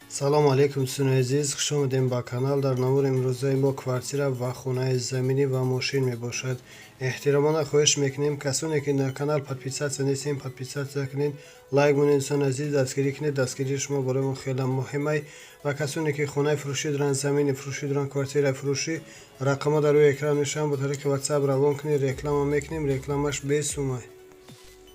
салому алейкум дӯстони азиз, хуш омадем ба канал. дар навори имрӯзаи мо квартира ва хонаи заминӣ ва мошин мебошад. эҳтиромона хоҳиш мекунем касоне ки дар канал подписатсия нестем, подписатсия кунед, лайк монед. дӯстони азиз, дастгирӣ кунед, дастгирии шумо барои мо хеле муҳимай. ва касоне ки хонаи фурӯшӣ доранд, замини фурӯшӣ доранд, квартираи фурӯшӣ, рақамҳо дар рӯи экран мешаванд. бо тариқи ватсап равон кунед, реклама мекунем, рекламаш бесумай.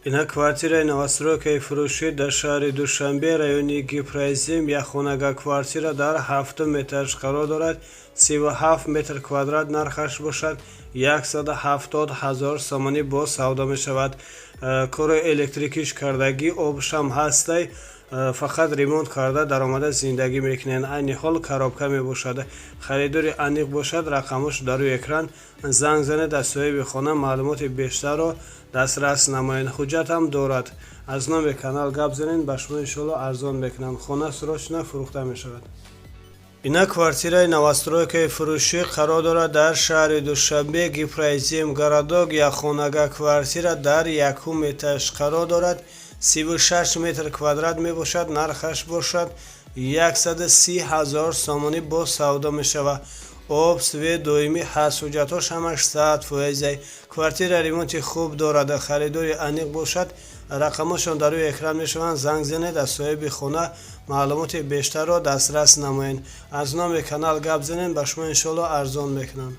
Ина квартираи новостройкаи фурӯшӣ дар шаҳри Душанбе, райони Гипрайзим. Як хонага квартира дар 7 этаж қарор дорад. 37 метр квадрат нархаш бошад. 170 000 сомонӣ бо савдо мешавад. Кори электрикиш кардагӣ, обшам ҳастай, фақат ремонт карда даромада зиндагӣ мекунанд. айни ҳол коробка мебошад. харидори аниқ бошад, рақамош дар рӯи экран. занг занед, аз соҳиби хона маълумоти бештарро дастрас намоянд. ҳуҷҷатам дорад. аз номи канал гап занед, ба шумо иншоалло арзон мекунанд. хона срочно фурӯхта мешавад. ина квартираи новостройкаи фурӯшӣ қарор дорад дар шаҳри Душанбе, Гипрайзим городок. Як хонага квартира дар 1 этаж қарор дорад. 36 метр квадрат мебошад. нархаш бошад 130 000 сомонӣ бо савдо мешавад. об, свет доимӣ ҳаст. ҳуҷҷатош ҳамаш 100%. квартира ремонти хуб дорад. харидори аниқ бошад. рақамошон дар рӯи экран мешаванд. занг занед, аз соҳиби хона маълумоти бештарро дастрас намоянд. аз номи канал гап занед, ба шумо иншоалло арзон мекунанд.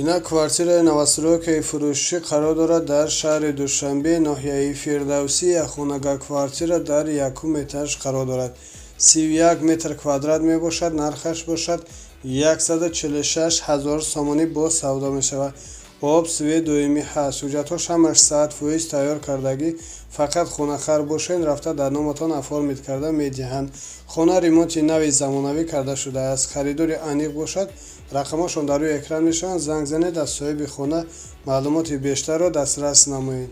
ина квартираи новостройкаи фурӯшӣ қарор дорад дар шаҳри Душанбе, ноҳияи Фирдавсӣ. Як хонага квартира дар 1 этаж қарор дорад. 31 метр квадрат мебошад. нархаш бошад 146 000 сомонӣ бо савдо мешавад. об, свет доимӣ ҳаст. ҳуҷҷатош ҳамаш 100% тайёр кардагӣ. фақат хонахар бошед, рафта дар номатон оформит карда медиҳанд. хона ремонти нави замонавӣ карда шудааст. харидори аниқ бошад. рақамошон дар рӯи экран мешаванд. занг занед, аз соҳиби хона маълумоти бештарро дастрас намоед.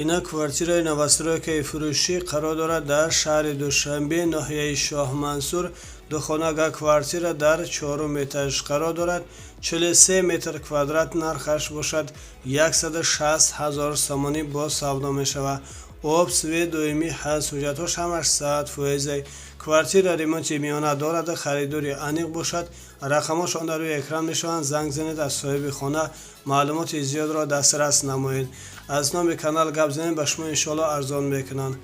ина квартираи новостройкаи фурӯшӣ қарор дорад дар шаҳри Душанбе, ноҳияи Шоҳмансур. духонага квартира дар 4 этаж қарор дорад. 43 метр квадрат нархаш бошад. 160 000 сомонӣ бо савдо мешавад. об, свет доимӣ ҳаст. ҳуҷҷатош ҳамаш 100%. квартира ремонти миёна дорад. харидори аниқ бошад. рақамошон дар рӯи экран мешаванд. занг занед, аз соҳиби хона маълумоти зиёдро дастрас намоед. аз номи канал гап занед, ба шумо иншоалло арзон мекунанд.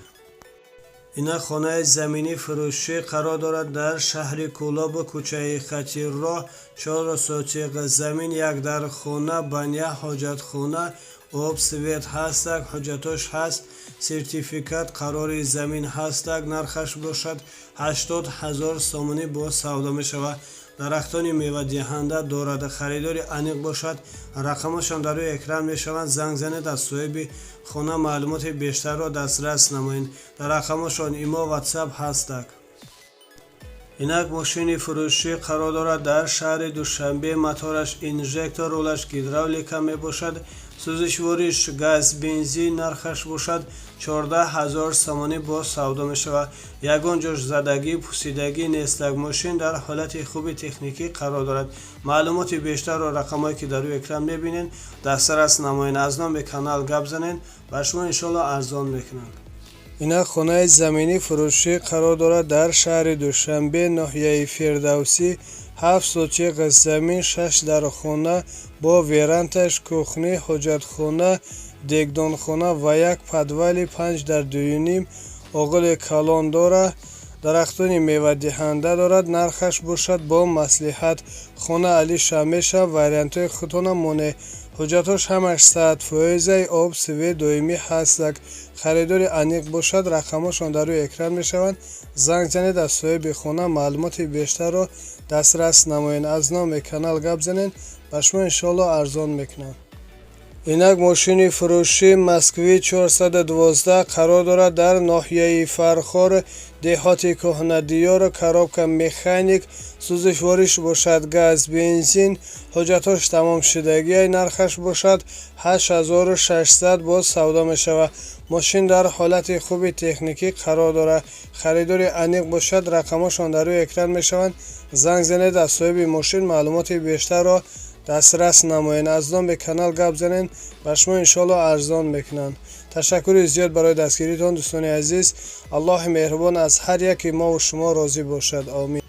ина хонаи заминӣ фурӯшӣ қарор дорад дар шаҳри Кӯлоб, кӯчаи Хатирроҳ, 4 сотиқ замин. як дар хона, баня, ҳоҷатхона, об, свет ҳастак. ҳуҷҷатош ҳаст. сертификат қарори замин ҳастак. нархаш бошад 80 000 сомонӣ бо савдо мешавад. дарахтони мевадиҳанда дорад. харидори аниқ бошад. рақамошон дар рӯи экран мешаванд. занг занед, аз соҳиби хона маълумоти бештарро дастрас намоед. дар рақамошон имо, ватсап ҳастак. инак мошини фурӯшӣ қарор дорад дар шаҳри Душанбе. мотораш инжектор, рулаш гидравлика мебошад. сӯзишвориш газ, бензин. нархаш бошад 14 000 сомонӣ бо савдо мешавад. ягон ҷош задагӣ, пусидагӣ нестак. мошин дар ҳолати хуби техникӣ қарор дорад. маълумоти бештарро рақамое ки дар рӯи экран мебинед дастрас намоед. аз номи канал гап занед, ба шумо иншоалло арзон мекунанд. ина хонаи заминӣ фурӯшӣ қарор дорад дар шаҳри Душанбе, ноҳияи Фирдавсӣ. 7 сотиқ замин, 6 дар хона бо верандаш, кухни, ҳоҷатхона, дегдонхона ва як подвали. 5 дар 2.5 оғили калон дорад. дарахтони мевадиҳанда дорад. нархаш бошад бо маслиҳат. хона алиша мешавад. вариантҳои худтонам монед. ҳуҷҷатош ҳамаш 100%. об, свет доимӣ ҳастак. харидори аниқ бошад. рақамошон дар рӯи экран мешаванд. занг занед, аз соҳиби хона маълумоти бештарро дастрас намоед. аз номи канал гап занед, ба шумо иншоалло арзон мекунанд. инак мошини фурӯшӣ Москви 412 қарор дорад дар ноҳияи Фархор, деҳоти Кӯҳнадиёр. коробка механик. сӯзишвориш бошад газ, бензин. ҳуҷҷатош тамомшудагӣ. нархаш бошад 8600 бо савдо мешавад. мошин дар ҳолати хуби техникӣ қарор дорад. харидори аниқ бошад. рақамошон дар рӯи экран мешаванд. занг занед, аз соҳиби мошин маълумоти бештарро دسترس نمایین. از دام به کانال گپ زنین، بر شما انشالله ارزان میکنن. تشکر زیاد برای دستگیریتان دوستان عزیز. الله مهربان از هر یک ما و شما راضی باشد. آمین.